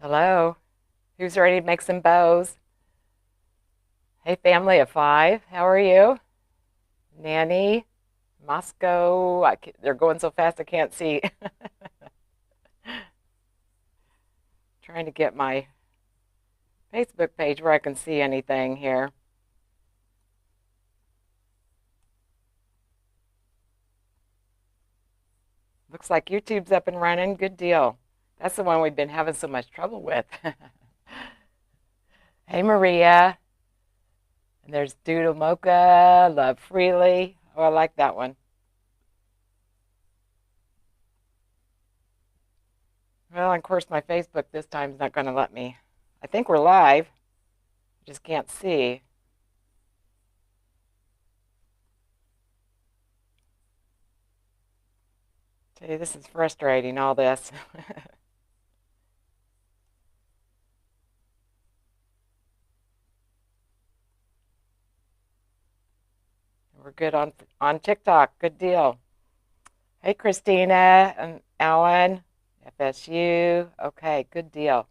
Hello. Who's ready to make some bows? Hey, family of five. How are you? Nanny, Moscow. They're going so fast I can't see. Trying to get my Facebook page where I can see anything here. Looks like YouTube's up and running. Good deal. That's the one we've been having so much trouble with. Hey, Maria. And there's Doodle Mocha, Love Freely. Oh, I like that one. Well, of course, my Facebook this time is not going to let me. I think we're live. Just can't see. Tell you, this is frustrating, all this. We're good on TikTok. Good deal. Hey, Christina and Alan, FSU. Okay, good deal.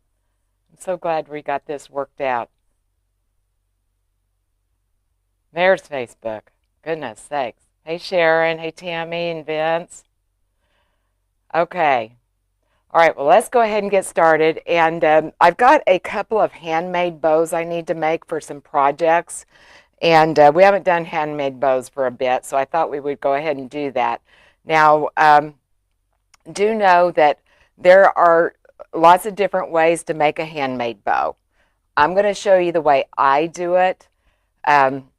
I'm so glad we got this worked out. There's Facebook. Goodness sakes. Hey, Sharon. Hey, Tammy and Vince. Okay. All right, well, let's go ahead and get started. And I've got a couple of handmade bows I need to make for some projects. And we haven't done handmade bows for a bit, so I thought we would go ahead and do that. Now, do know that there are lots of different ways to make a handmade bow. I'm going to show you the way I do it. Um,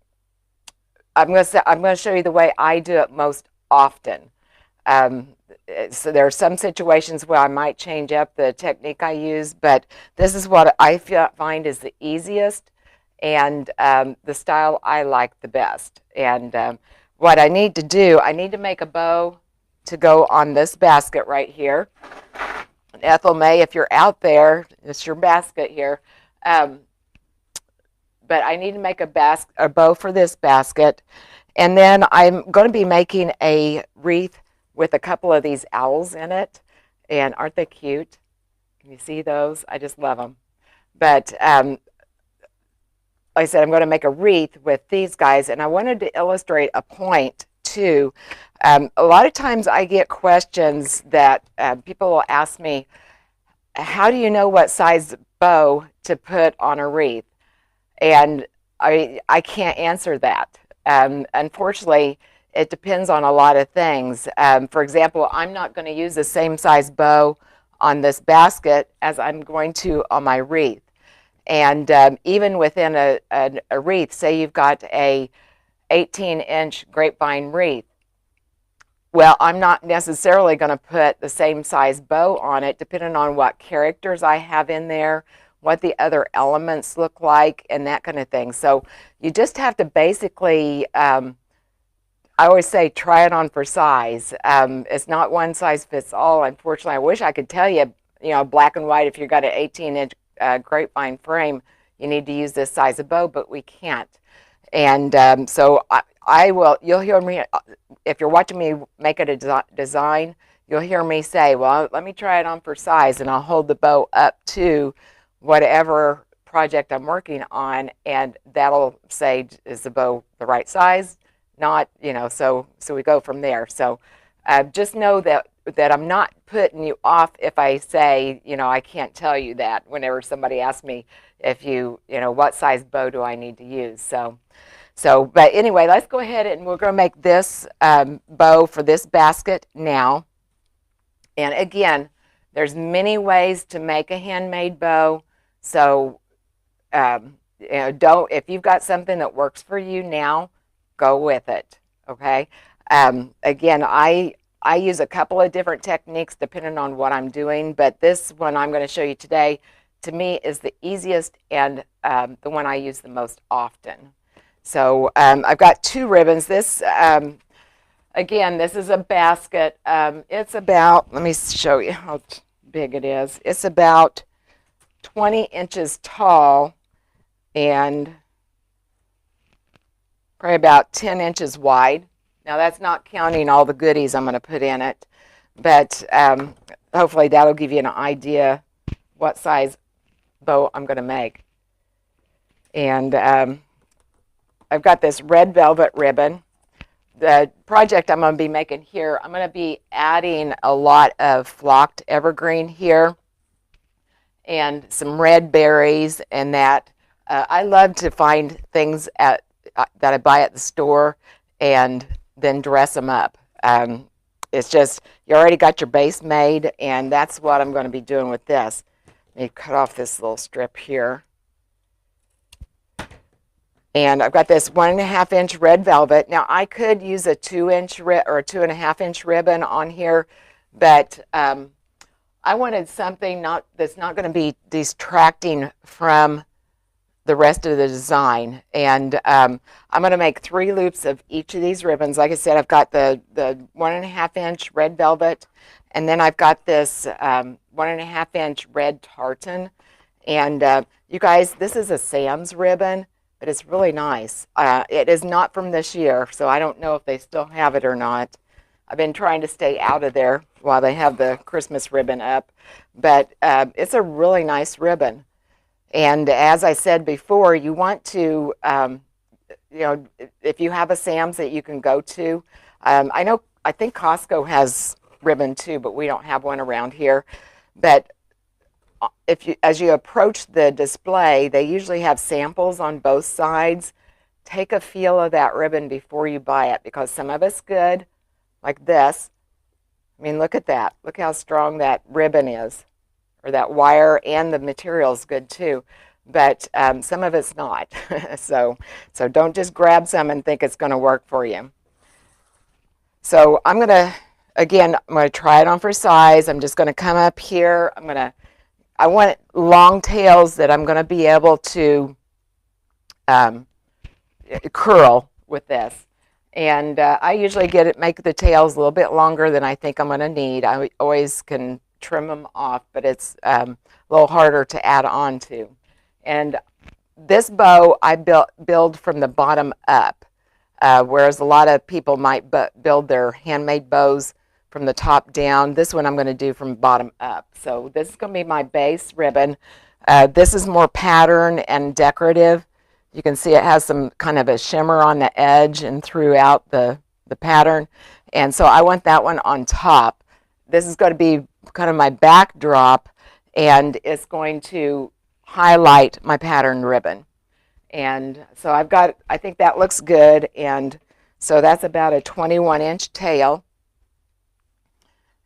I'm going to show you the way I do it most often. Um, so there are some situations where I might change up the technique I use, but this is what I find is the easiest and the style I like the best. And what I need to do, I need to make a bow to go on this basket right here. Ethel May, if you're out there, it's your basket here. But I need to make a bow for this basket. And then I'm going to be making a wreath with a couple of these owls in it. And aren't they cute? Can you see those? I just love them. But like I said, I'm going to make a wreath with these guys. And I wanted to illustrate a point too. A lot of times I get questions that people will ask me, how do you know what size bow to put on a wreath? And I can't answer that. Unfortunately, it depends on a lot of things. For example, I'm not going to use the same size bow on this basket as I'm going to on my wreath. And even within a wreath, say you've got a 18-inch grapevine wreath, well, I'm not necessarily going to put the same size bow on it, depending on what characters I have in there, what the other elements look like, and that kind of thing. So you just have to basically, I always say, try it on for size. It's not one size fits all. Unfortunately, I wish I could tell you, black and white, if you've got an 18-inch grapevine frame, you need to use this size of bow, but we can't. And so I will, you'll hear me, if you're watching me make a design, you'll hear me say, well, let me try it on for size, and I'll hold the bow up to whatever project I'm working on, and that'll say, is the bow the right size? Not, so we go from there. So just know that I'm not putting you off if I say, I can't tell you that whenever somebody asks me if what size bow do I need to use. But anyway, let's go ahead and we're going to make this bow for this basket now. And again, there's many ways to make a handmade bow. So, if you've got something that works for you now, go with it. Okay. Again, I use a couple of different techniques depending on what I'm doing, but this one I'm going to show you today, to me, is the easiest and the one I use the most often. So I've got two ribbons. This, again, this is a basket. It's about, let me show you how big it is. It's about 20 inches tall and probably about 10 inches wide. Now, that's not counting all the goodies I'm going to put in it, but hopefully that'll give you an idea what size bow I'm going to make. And I've got this red velvet ribbon. The project I'm going to be making here, I'm going to be adding a lot of flocked evergreen here and some red berries and that. I love to find things that I buy at the store and then dress them up. It's just, you already got your base made, and that's what I'm going to be doing with this. Let me cut off this little strip here. And I've got this 1.5-inch red velvet. Now I could use a 2-inch or a 2.5-inch ribbon on here, but I wanted something that's not going to be distracting from the rest of the design. And I'm going to make 3 loops of each of these ribbons. Like I said, I've got the 1.5-inch red velvet, and then I've got this 1.5-inch red tartan. And you guys, this is a Sam's ribbon, but it's really nice. It is not from this year, so I don't know if they still have it or not. I've been trying to stay out of there while they have the Christmas ribbon up, but it's a really nice ribbon. And as I said before, you want to, you know, if you have a Sam's that you can go to, I think Costco has ribbon too, but we don't have one around here. But as you approach the display, they usually have samples on both sides. Take a feel of that ribbon before you buy it, because some of it's good, like this. I mean, look at that. Look how strong that ribbon is, or that wire, and the material is good too. But some of it's not. so don't just grab some and think it's going to work for you. So I'm going to try it on for size. I'm just going to come up here. I want long tails that I'm going to be able to curl with this. And I usually make the tails a little bit longer than I think I'm going to need. I always can trim them off, but it's a little harder to add on to. And this bow I build from the bottom up, whereas a lot of people might build their handmade bows from the top down. This one I'm going to do from bottom up. So this is going to be my base ribbon. This is more pattern and decorative. You can see it has some kind of a shimmer on the edge and throughout the pattern. And so I want that one on top. This is going to be kind of my backdrop, and it's going to highlight my pattern ribbon. And so I think that looks good. And so that's about a 21-inch tail.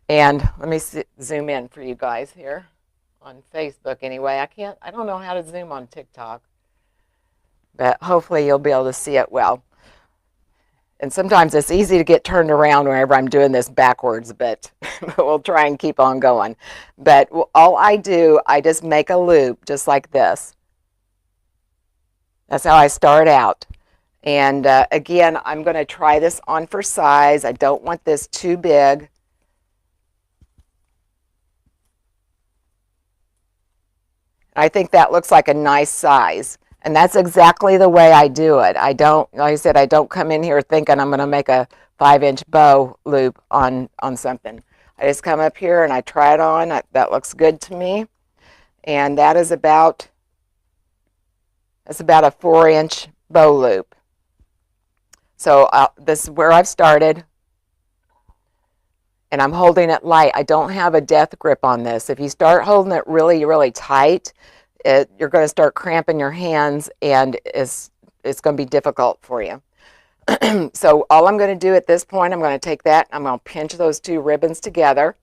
And let me zoom in for you guys here on Facebook anyway. I don't know how to zoom on TikTok, but hopefully you'll be able to see it well. And sometimes it's easy to get turned around whenever I'm doing this backwards, but we'll try and keep on going. But all I do, I just make a loop just like this. That's how I start out. And again, I'm going to try this on for size. I don't want this too big. I think that looks like a nice size. And that's exactly the way I do it. I don't, like I said, I don't come in here thinking I'm going to make a 5-inch bow loop on something. I just come up here and I try it on. That looks good to me. And that is about a 4-inch bow loop. So this is where I've started. And I'm holding it light. I don't have a death grip on this. If you start holding it really, really tight, you're going to start cramping your hands, and it's going to be difficult for you. So all I'm going to do at this point, I'm going to take that, I'm going to pinch those 2 ribbons together,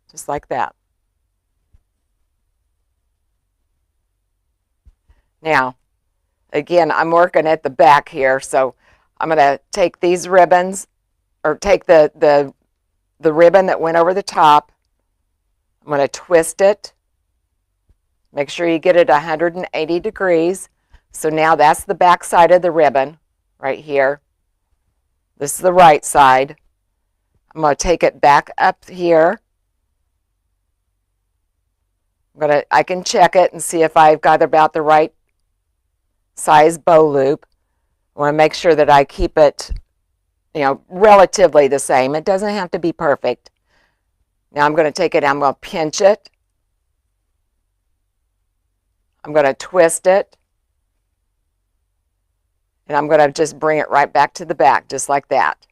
just like that. Now, again, I'm working at the back here, so I'm going to take these ribbons, or take the ribbon that went over the top. I'm going to twist it. Make sure you get it 180 degrees. So now that's the back side of the ribbon right here. This is the right side. I'm going to take it back up here. I can check it and see if I've got about the right size bow loop. I want to make sure that I keep it, you know, relatively the same. It doesn't have to be perfect. Now I'm going to take it, I'm going to pinch it. I'm going to twist it, and I'm going to just bring it right back to the back, just like that.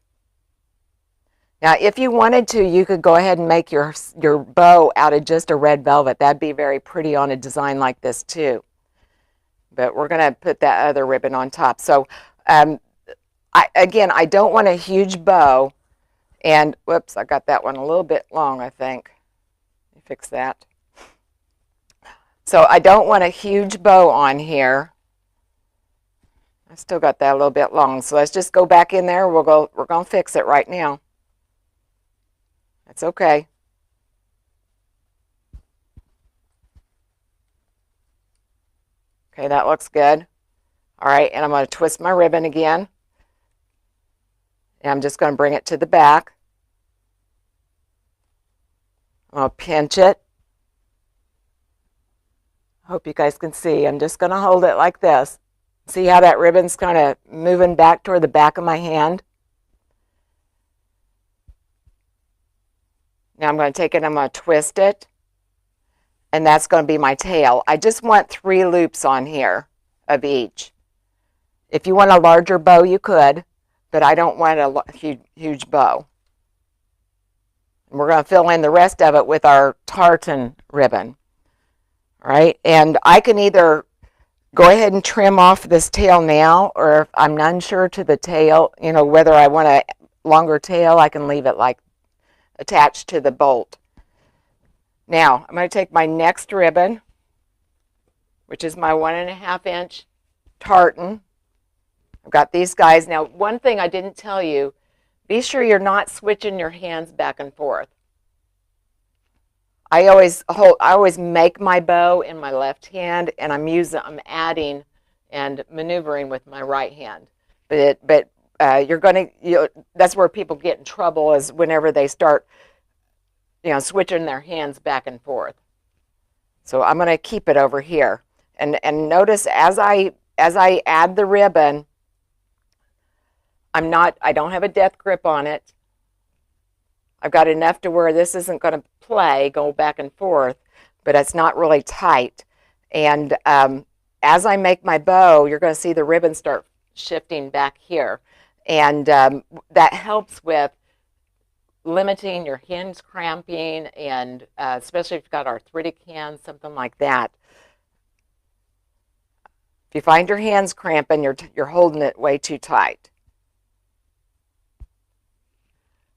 Now, if you wanted to, you could go ahead and make your bow out of just a red velvet. That'd be very pretty on a design like this too. But we're going to put that other ribbon on top. So, again, I don't want a huge bow. And, whoops, I got that one a little bit long, I think. Let me fix that. So I don't want a huge bow on here. I still got that a little bit long. So let's just go back in there. We're going to fix it right now. That's okay. Okay, that looks good. All right, and I'm going to twist my ribbon again. And I'm just going to bring it to the back. I'm going to pinch it. Hope you guys can see. I'm just going to hold it like this. See how that ribbon's kind of moving back toward the back of my hand? Now I'm going to take it, I'm going to twist it, and that's going to be my tail. I just want 3 loops on here of each. If you want a larger bow, you could, but I don't want a huge bow. And we're going to fill in the rest of it with our tartan ribbon. All right, and I can either go ahead and trim off this tail now, or if I'm unsure to the tail, you know, whether I want a longer tail, I can leave it like attached to the bolt. Now, I'm going to take my next ribbon, which is my 1.5 inch tartan. I've got these guys. Now, one thing I didn't tell you, be sure you're not switching your hands back and forth. I always make my bow in my left hand, and I'm adding and maneuvering with my right hand. But that's where people get in trouble, is whenever they start, switching their hands back and forth. So I'm going to keep it over here, and notice as I add the ribbon, I don't have a death grip on it. I've got enough to where this isn't going to go back and forth, but it's not really tight. And as I make my bow, you're going to see the ribbon start shifting back here. And that helps with limiting your hands cramping, and especially if you've got arthritic hands, something like that. If you find your hands cramping, you're holding it way too tight.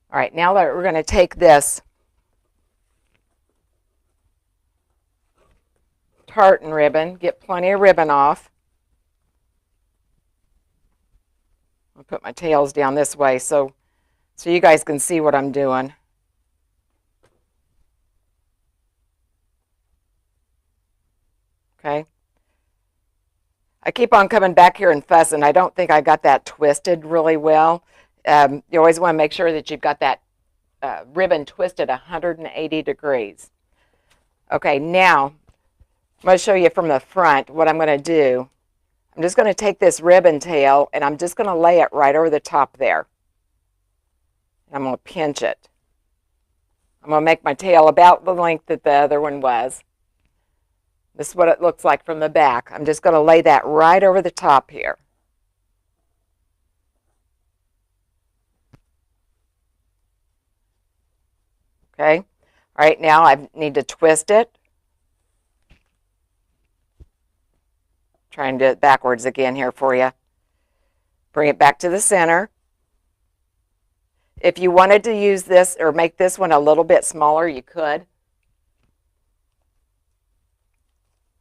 All right, now we're going to take this tartan ribbon, get plenty of ribbon off. I'll put my tails down this way so you guys can see what I'm doing. Okay. I keep on coming back here and fussing. I don't think I got that twisted really well. You always want to make sure that you've got that ribbon twisted 180 degrees. Okay, now I'm going to show you from the front what I'm going to do. I'm just going to take this ribbon tail, and I'm just going to lay it right over the top there. I'm going to pinch it. I'm going to make my tail about the length that the other one was. This is what it looks like from the back. I'm just going to lay that right over the top here. Okay. All right, now I need to twist it. Try and do it backwards again here for you. Bring it back to the center. If you wanted to use this or make this one a little bit smaller, you could.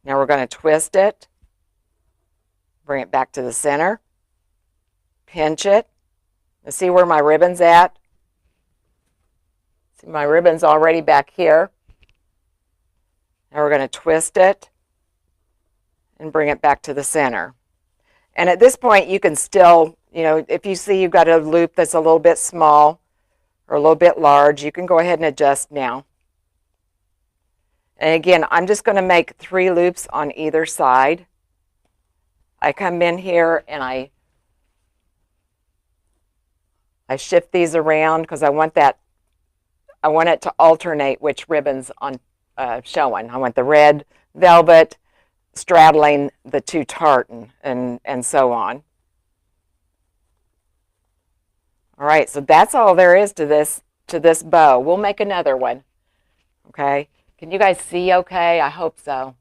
Now we're going to twist it. Bring it back to the center. Pinch it. Let's see where my ribbon's at. See, my ribbon's already back here. Now we're going to twist it and bring it back to the center. And at this point, you can still, if you see you've got a loop that's a little bit small or a little bit large, you can go ahead and adjust now. And again, I'm just going to make 3 loops on either side. I come in here and I shift these around because I want it to alternate which ribbon's on showing. I want the red velvet, straddling the two tartan and so on. All right, so that's all there is to this bow. We'll make another one. Okay. Can you guys see okay? I hope so.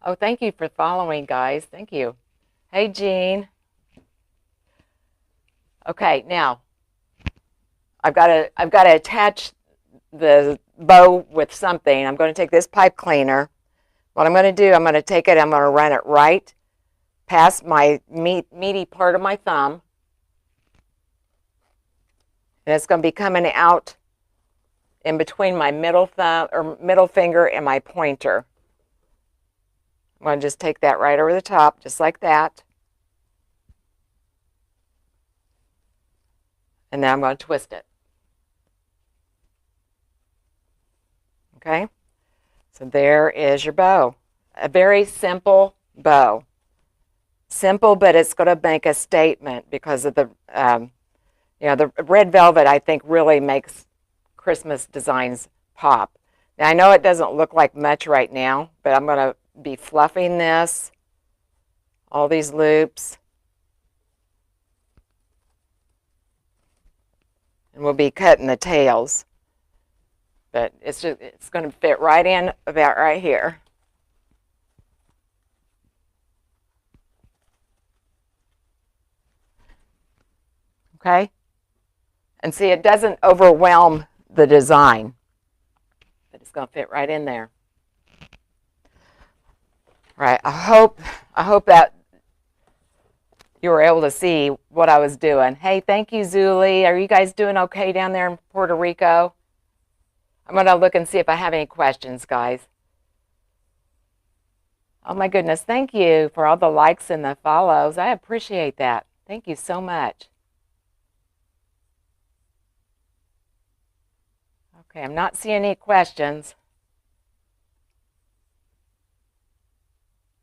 Oh, thank you for following, guys. Thank you. Hey, Jean. Okay, now I've got to attach the bow with something. I'm going to take this pipe cleaner. What I'm going to do, I'm going to take it, I'm going to run it right past my meaty part of my thumb. And it's going to be coming out in between my middle thumb or middle finger and my pointer. I'm going to just take that right over the top, just like that. And then I'm going to twist it. Okay? So there is your bow. A very simple bow. Simple, but it's going to make a statement because of the, the red velvet, I think, really makes Christmas designs pop. Now, I know it doesn't look like much right now, but I'm going to be fluffing this, all these loops. And we'll be cutting the tails. But it's going to fit right in about right here. Okay? And see, it doesn't overwhelm the design, but it's going to fit right in there. Right, I hope that you were able to see what I was doing. Hey, thank you, Zuli. Are you guys doing okay down there in Puerto Rico? I'm going to look and see if I have any questions, guys. Oh, my goodness. Thank you for all the likes and the follows. I appreciate that. Thank you so much. Okay, I'm not seeing any questions.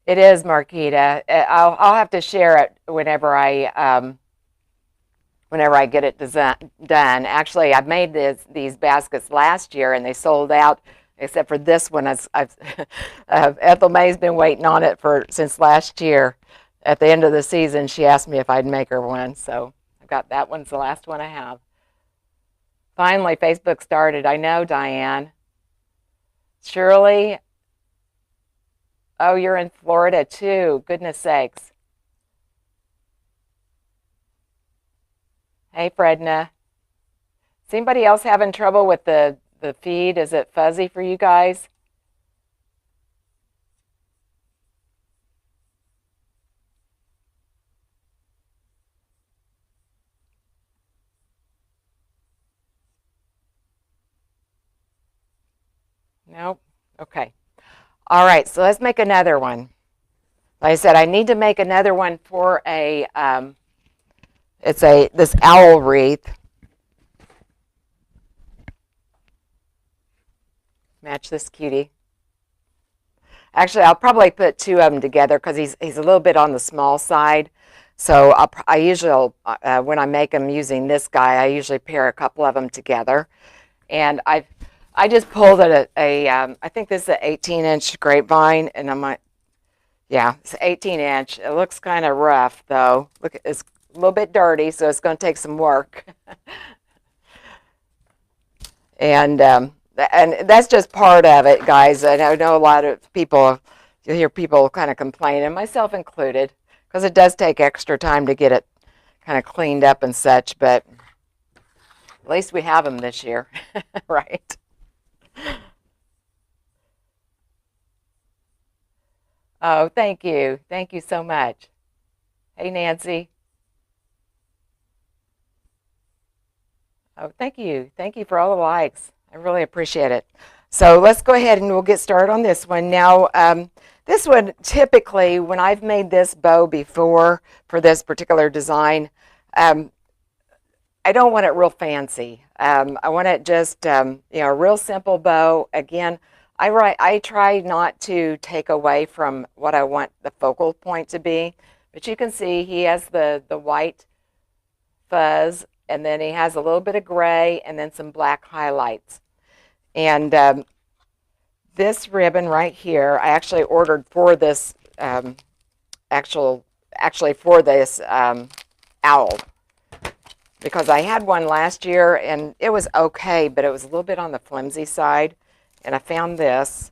It is, Marquita. I'll have to share it whenever I get it done. Actually, I made these baskets last year, and they sold out, except for this one. Ethel May's been waiting on it since last year. At the end of the season, she asked me if I'd make her one, so I've got that one's the last one I have. Finally, Facebook started. I know, Diane. Shirley. Oh, you're in Florida too. Goodness sakes. Hey, Fredna. Is anybody else having trouble with the feed? Is it fuzzy for you guys? Nope. Okay. All right, so let's make another one. Like I said, I need to make another one for this owl wreath. Match this cutie. Actually, I'll probably put two of them together because he's a little bit on the small side. So I usually, when I make them using this guy, I usually pair a couple of them together. And I just pulled it I think this is an 18-inch grapevine, and I'm like, yeah, it's 18-inch. It looks kind of rough, though. Look, it's a little bit dirty, so it's going to take some work. And that's just part of it, guys. And I know a lot of people, you hear people kind of complain, and myself included, because it does take extra time to get it kind of cleaned up and such, but at least we have them this year, right? Oh, thank you. Thank you so much. Hey, Nancy. Oh, thank you. Thank you for all the likes. I really appreciate it. So let's go ahead and we'll get started on this one. Now, this one, typically, when I've made this bow before for this particular design, I don't want it real fancy. I want it just, a real simple bow. Again, I try not to take away from what I want the focal point to be, but you can see he has the white fuzz, and then he has a little bit of gray, and then some black highlights. And this ribbon right here, I actually ordered for this actually for this owl, because I had one last year and it was okay, but it was a little bit on the flimsy side. And I found this,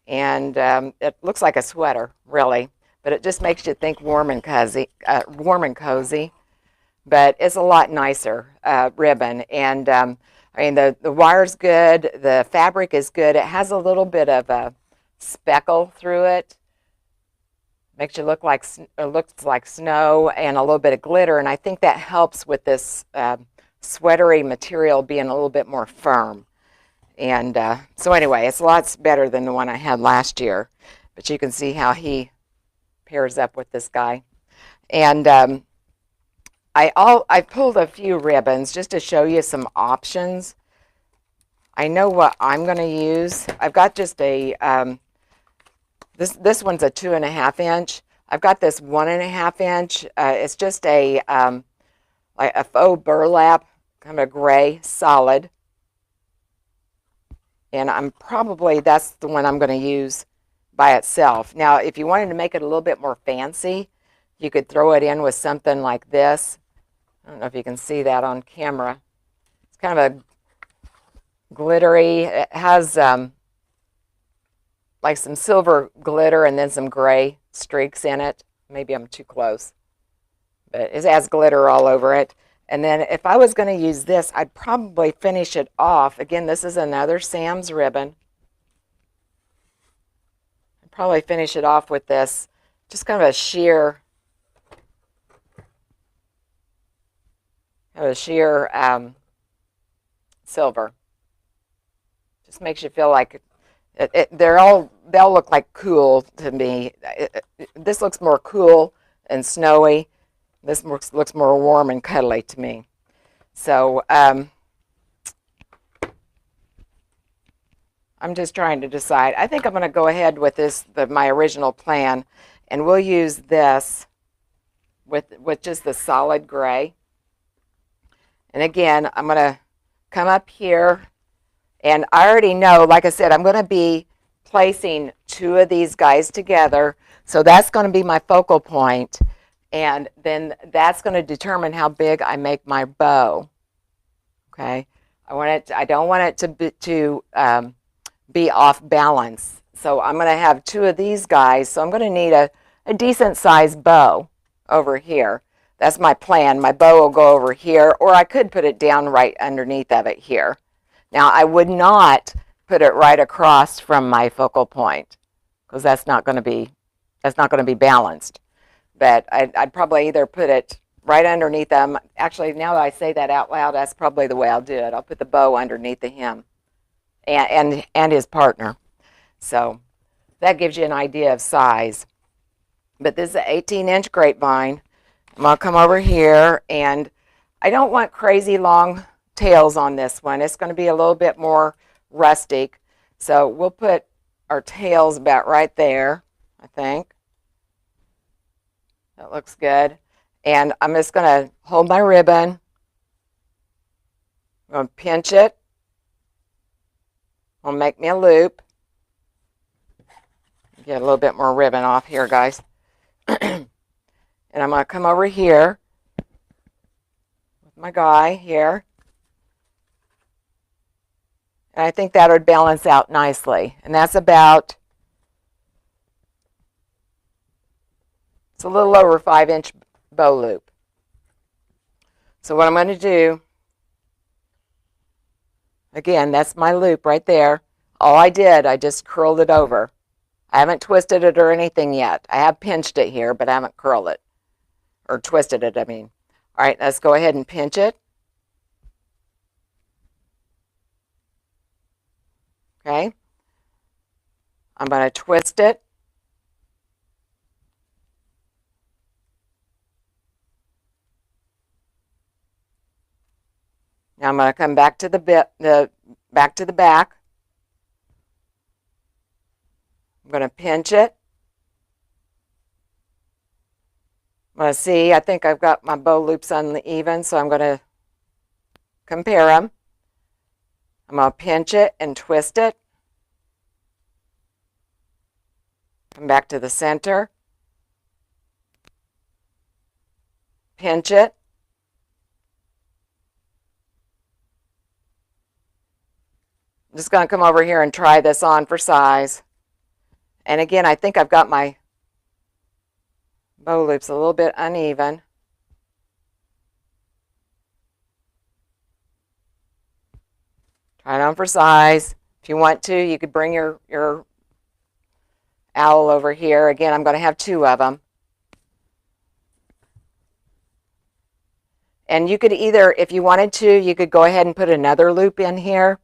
and it looks like a sweater, really, but it just makes you think warm and cozy. But it's a lot nicer ribbon, and I mean the wire's good, the fabric is good. It has a little bit of a speckle through it, makes you look like looks like snow, and a little bit of glitter, and I think that helps with this sweatery material being a little bit more firm. And so anyway, it's lots better than the one I had last year, but you can see how he pairs up with this guy. And I pulled a few ribbons just to show you some options. I know what I'm going to use. I've got just a this one's a 2.5 inch. I've got this 1.5 inch. It's just a like a faux burlap, kind of gray solid. And that's the one I'm going to use by itself. Now, if you wanted to make it a little bit more fancy, you could throw it in with something like this. I don't know if you can see that on camera. It's kind of a glittery. It has like some silver glitter and then some gray streaks in it. Maybe I'm too close, but it has glitter all over it. And then if I was going to use this, I'd probably finish it off. Again, this is another Sam's ribbon. I'd probably finish it off with this, just kind of a sheer, silver. Just makes you feel like they'll look like cool to me. This looks more cool and snowy. This looks more warm and cuddly to me. So I'm just trying to decide. I think I'm going to go ahead with my original plan, and we'll use this with just the solid gray. And again, I'm going to come up here, and I already know, like I said, I'm going to be placing two of these guys together. So that's going to be my focal point. And then that's going to determine how big I make my bow. Okay, I don't want it to be off balance. So I'm going to have two of these guys. So I'm going to need a decent sized bow over here. That's my plan. My bow will go over here, or I could put it down right underneath of it here. Now I would not put it right across from my focal point, because that's not going to be balanced. But I'd probably either put it right underneath them. Actually, now that I say that out loud, that's probably the way I'll do it. I'll put the bow underneath him and his partner. So that gives you an idea of size. But this is an 18-inch grapevine. I'm going to come over here, and I don't want crazy long tails on this one. It's going to be a little bit more rustic. So we'll put our tails about right there, I think. That looks good. And I'm just going to hold my ribbon. I'm going to pinch it. I'll make me a loop. Get a little bit more ribbon off here, guys. And I'm going to come over here with my guy here. And I think that would balance out nicely. And that's about, it's a little over 5-inch bow loop. So what I'm going to do, again, that's my loop right there. All I did, I just curled it over. I haven't twisted it or anything yet. I have pinched it here, but I haven't curled it. Or twisted it, I mean. All right, let's go ahead and pinch it. Okay. I'm going to twist it. Now I'm going to come back to the back. I'm going to pinch it. I'm going to see, I think I've got my bow loops uneven, so I'm going to compare them. I'm going to pinch it and twist it. Come back to the center. Pinch it. I'm just going to come over here and try this on for size. And again, I think I've got my bow loops a little bit uneven. Try it on for size. If you want to, you could bring your owl over here. Again, I'm going to have 2 of them. And you could either, if you wanted to, you could go ahead and put another loop in here,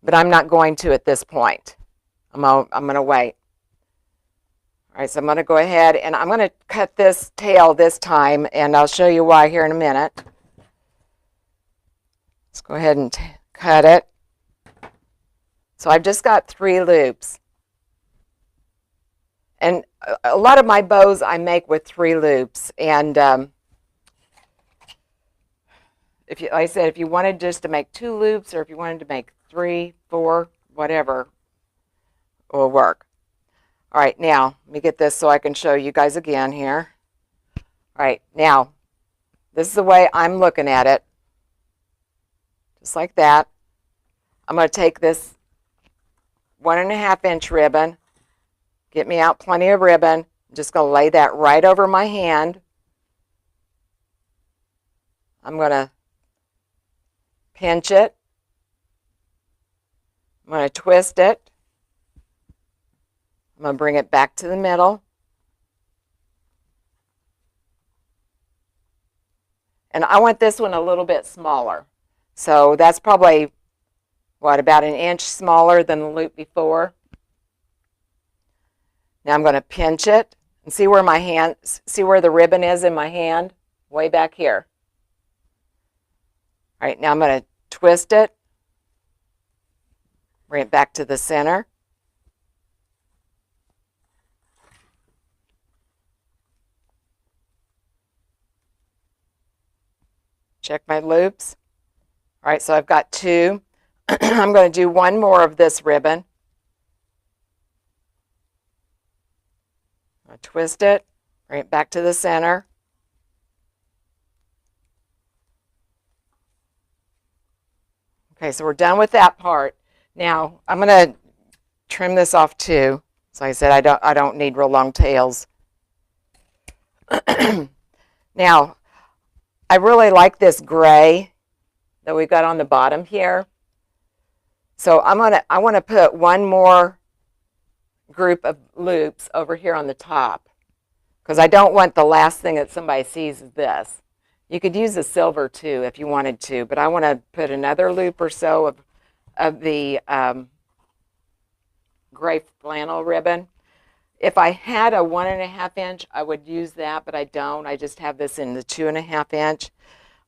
but I'm not going to at this point. I'm going to wait. All right, so I'm going to go ahead and I'm going to cut this tail this time, and I'll show you why here in a minute. Let's go ahead and cut it. So I've just got 3 loops. And a lot of my bows I make with 3 loops, and if you, like I said, if you wanted just to make 2 loops, or if you wanted to make 3, 4, whatever, will work. All right, now let me get this so I can show you guys again here. All right, now this is the way I'm looking at it, just like that. I'm going to take this 1.5 inch ribbon, get me out plenty of ribbon. I'm just going to lay that right over my hand. I'm going to pinch it. I'm going to twist it. I'm going to bring it back to the middle. And I want this one a little bit smaller. So that's probably, what, about 1 inch smaller than the loop before. Now I'm going to pinch it and see where my hand, see where the ribbon is in my hand? Way back here. All right, now I'm going to twist it, bring it back to the center. Check my loops. All right, so I've got 2. I'm going to do 1 more of this ribbon. I twist it, bring it back to the center. Okay, so we're done with that part. Now I'm going to trim this off too. So I said I don't need real long tails. Now I really like this gray that we've got on the bottom here. So I want to put 1 more group of loops over here on the top, because I don't want the last thing that somebody sees is this. You could use a silver too if you wanted to, but I want to put another loop or so of the gray flannel ribbon. If I had a 1.5 inch, I would use that, but I don't. I just have this in the 2.5 inch.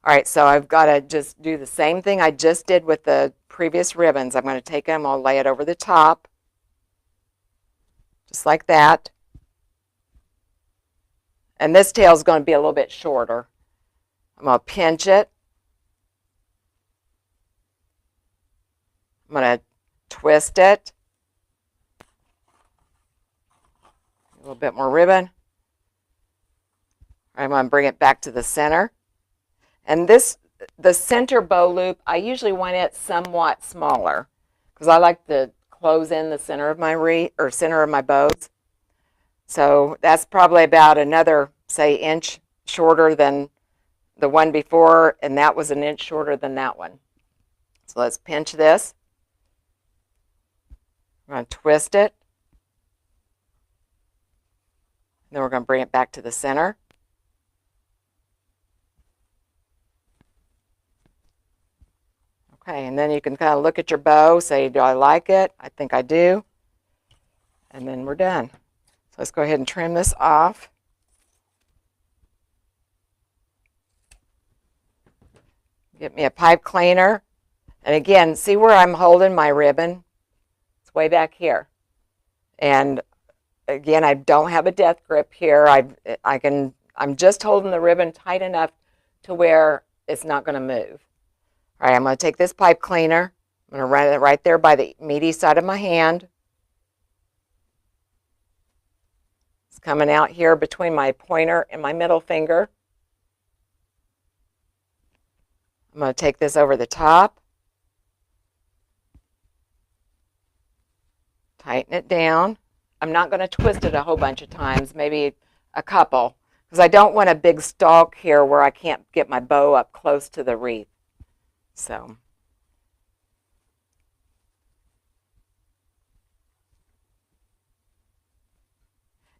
All right, so I've got to just do the same thing I just did with the previous ribbons. I'm going to take them, I'll lay it over the top, just like that. And this tail is going to be a little bit shorter. I'm going to pinch it. I'm going to twist it. A little bit more ribbon. I'm going to bring it back to the center. And this, the center bow loop, I usually want it somewhat smaller because I like to close in the center of my center of my bows. So that's probably about another, say, inch shorter than the one before, and that was 1 inch shorter than that one. So let's pinch this. I'm going to twist it. Then we're going to bring it back to the center. Okay, and then you can kind of look at your bow, say, do I like it? I think I do. And then we're done. So let's go ahead and trim this off. Get me a pipe cleaner. And again, see where I'm holding my ribbon? It's way back here. And again, I don't have a death grip here. I'm just holding the ribbon tight enough to where it's not going to move. All right, I'm going to take this pipe cleaner. I'm going to run it right there by the meaty side of my hand. It's coming out here between my pointer and my middle finger. I'm going to take this over the top, tighten it down. I'm not going to twist it a whole bunch of times, maybe a couple, because I don't want a big stalk here where I can't get my bow up close to the wreath. So,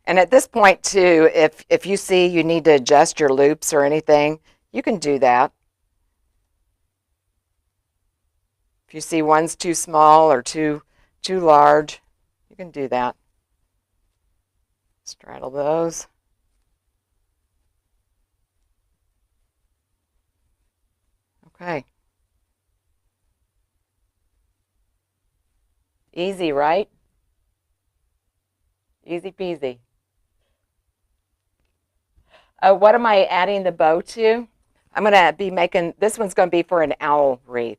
and at this point too, if you see you need to adjust your loops or anything, you can do that. If you see one's too small or too large, you can do that. Straddle those. Okay. Easy, right? Easy peasy. What am I adding the bow to? I'm going to be making, this one's going to be for an owl wreath.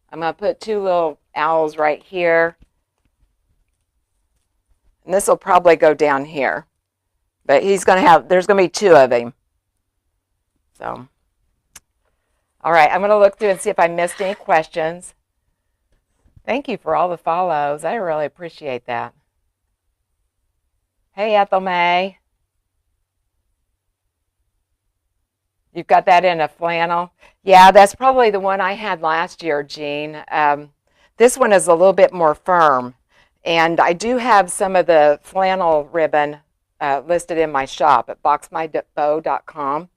I'm going to put two little owls right here. And this will probably go down here. But he's going to have, there's going to be two of him. So, all right, I'm going to look through and see if I missed any questions. Thank you for all the follows. I really appreciate that. Hey, Ethel May. You've got that in a flannel? Yeah, that's probably the one I had last year, Jean. This one is a little bit more firm. And I do have some of the flannel ribbon listed in my shop at boxmybow.com.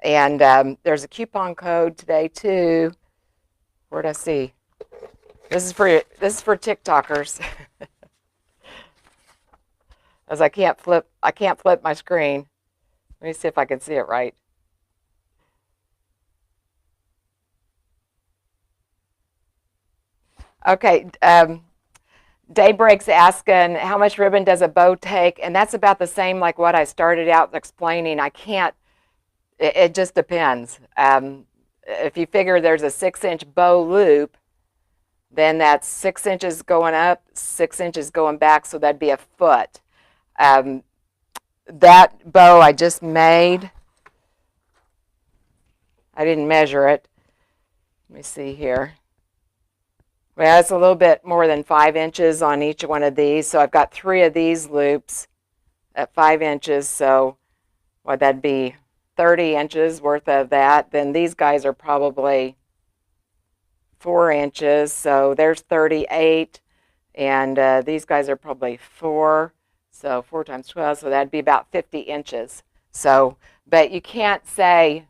And there's a coupon code today, too. Where'd I see? This is for TikTokers. As I can't flip my screen. Let me see if I can see it right. Okay, Daybreak's asking how much ribbon does a bow take, and that's about the same like what I started out explaining. I can't, it just depends. If you figure there's a 6-inch bow loop, then that's 6 inches going up, 6 inches going back, so that'd be a foot. That bow I just made, I didn't measure it. Let me see here. Well, it's a little bit more than 5 inches on each one of these. So I've got 3 of these loops at 5 inches. So what that'd be 30 inches worth of that. Then these guys are probably 4 inches. So there's 38. And these guys are probably 4. So 4 times 12. So that'd be about 50 inches. So, but you can't say,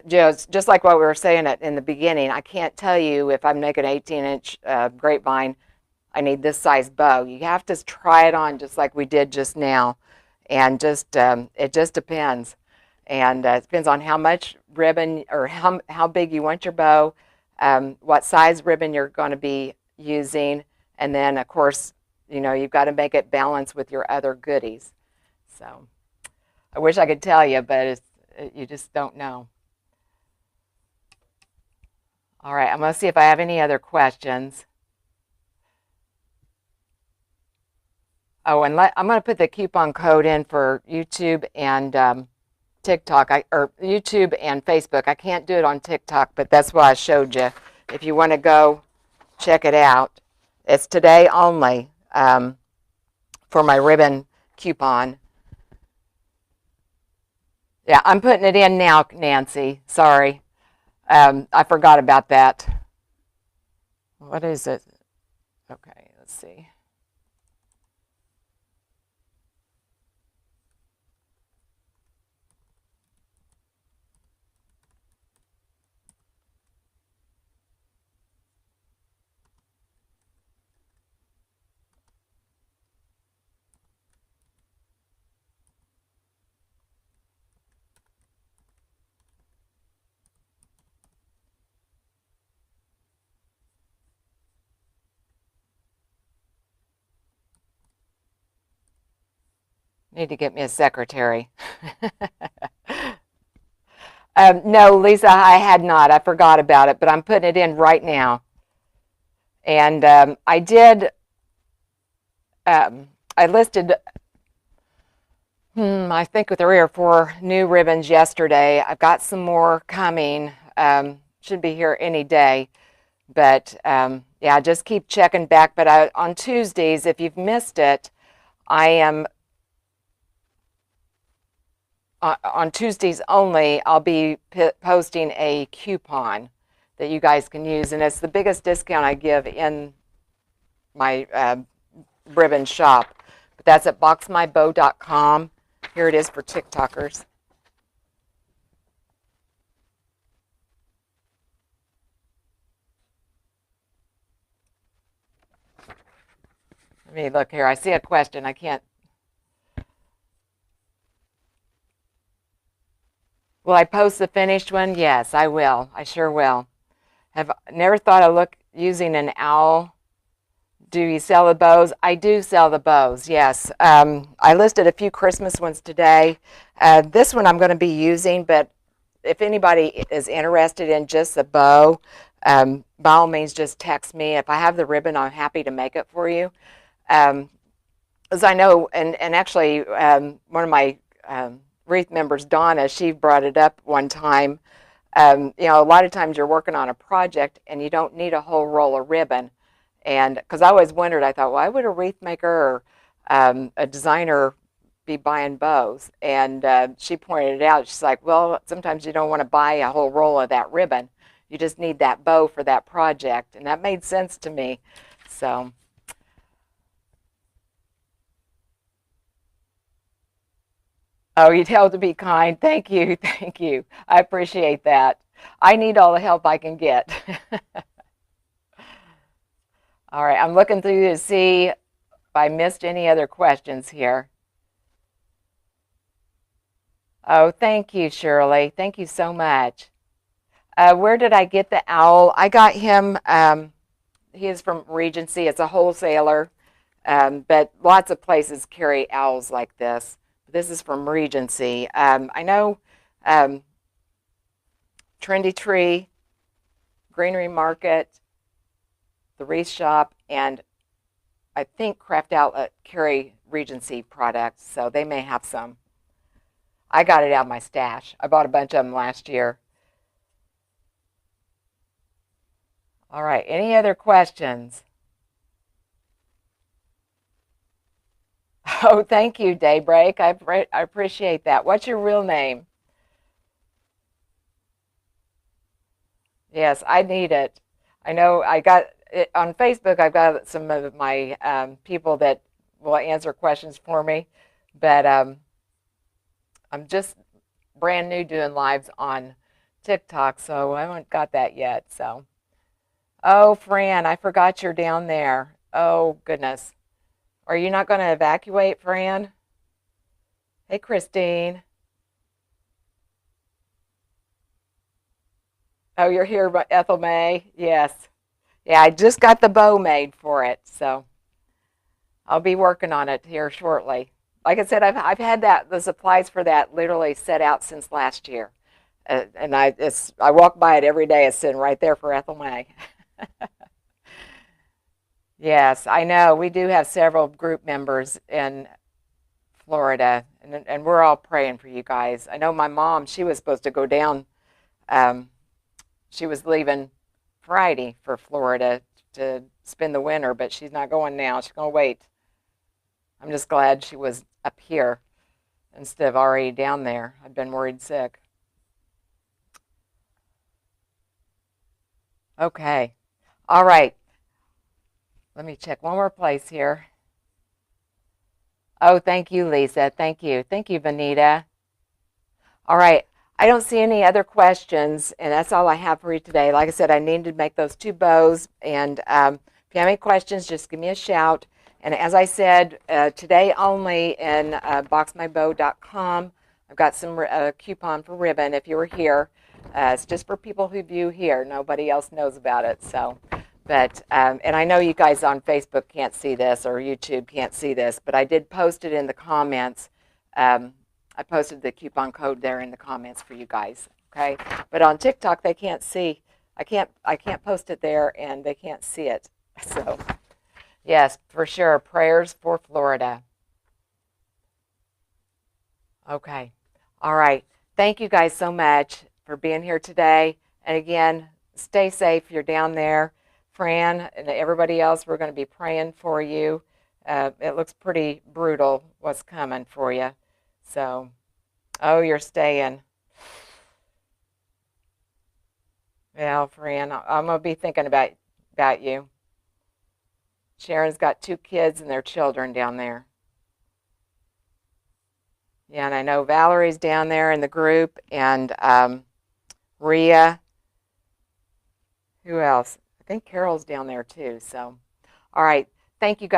just like what we were saying in the beginning, I can't tell you if I'm making an 18-inch grapevine, I need this size bow. You have to try it on just like we did just now, and just it just depends, and it depends on how much ribbon or how big you want your bow, what size ribbon you're going to be using, and then of course you've got to make it balance with your other goodies. So I wish I could tell you, but you just don't know. All right, I'm going to see if I have any other questions. Oh, and I'm going to put the coupon code in for YouTube and TikTok, or YouTube and Facebook. I can't do it on TikTok, but that's why I showed you. If you want to go check it out, it's today only for my ribbon coupon. Yeah, I'm putting it in now, Nancy. Sorry. I forgot about that. What is it? Okay, let's see. Need to get me a secretary. No, Lisa, I had not. I forgot about it, but I'm putting it in right now. And I listed I think 3 or 4 new ribbons yesterday. I've got some more coming. Should be here any day. But yeah, just keep checking back. But on Tuesdays, if you've missed it, I am on Tuesdays only. I'll be posting a coupon that you guys can use, and it's the biggest discount I give in my ribbon shop. But that's at boxmybow.com. Here it is for TikTokers. Let me look here. I see a question. I can't. Will I post the finished one? Yes, I will. I sure will. Have never thought of using an owl. Do you sell the bows? I do sell the bows, yes. I listed a few Christmas ones today. This one I'm going to be using, but if anybody is interested in just the bow, by all means just text me. If I have the ribbon, I'm happy to make it for you. As I know, and actually one of my wreath members, Donna, she brought it up one time. You know, a lot of times you're working on a project and you don't need a whole roll of ribbon. And because I always wondered, I thought, why would a wreath maker or a designer be buying bows? And she pointed it out. She's like, well, sometimes you don't want to buy a whole roll of that ribbon. You just need that bow for that project. And that made sense to me. So. Oh, you tell to be kind. Thank you. Thank you. I appreciate that. I need all the help I can get. All right, I'm looking through to see if I missed any other questions here. Oh, thank you, Shirley. Thank you so much. Where did I get the owl? I got him, he is from Regency. It's a wholesaler, but lots of places carry owls like this. This is from Regency. I know Trendy Tree, Greenery Market, the Wreath Shop, and I think Craft Outlet carry Regency products, so they may have some. I got it out of my stash. I bought a bunch of them last year. All right, any other questions? Oh, thank you, Daybreak. I appreciate that. What's your real name? Yes, I need it. I know I got it on Facebook. I've got some of my people that will answer questions for me, but I'm just brand new doing lives on TikTok, so I haven't got that yet. So, oh, Fran, I forgot you're down there. Oh, goodness. Are you not going to evacuate, Fran? Hey, Christine. Oh, you're here, Ethel May? Yes. Yeah, I just got the bow made for it, so I'll be working on it here shortly. Like I said, I've had the supplies for that literally set out since last year, and I walk by it every day. It's sitting right there for Ethel May. Yes, I know. We do have several group members in Florida, and we're all praying for you guys. I know my mom, she was supposed to go down. Um, she was leaving Friday for Florida to spend the winter, but she's not going now. She's going to wait. I'm just glad she was up here instead of already down there. I've been worried sick. Okay. All right. Let me check one more place here. Oh, thank you, Lisa. Thank you. Thank you, Vanita. All right. I don't see any other questions, and that's all I have for you today. Like I said, I need to make those 2 bows, and if you have any questions, just give me a shout. And as I said, today only in boxmybow.com, I've got some coupon for ribbon if you were here. It's just for people who view here. Nobody else knows about it. So, but and I know you guys on Facebook can't see this or YouTube can't see this, but I did post it in the comments. I posted the coupon code there in the comments for you guys. Okay, but on TikTok they can't see. I can't post it there, and they can't see it. So. Yes, for sure. Prayers for Florida. Okay. All right. Thank you guys so much for being here today. And again, stay safe. You're down there. Fran and everybody else, we're going to be praying for you. It looks pretty brutal what's coming for you. So, oh, you're staying. Yeah, Fran, I'm going to be thinking about you. Sharon's got 2 kids and their children down there. Yeah, and I know Valerie's down there in the group, and Rhea. Who else? I think Carol's down there too. So, all right. Thank you guys.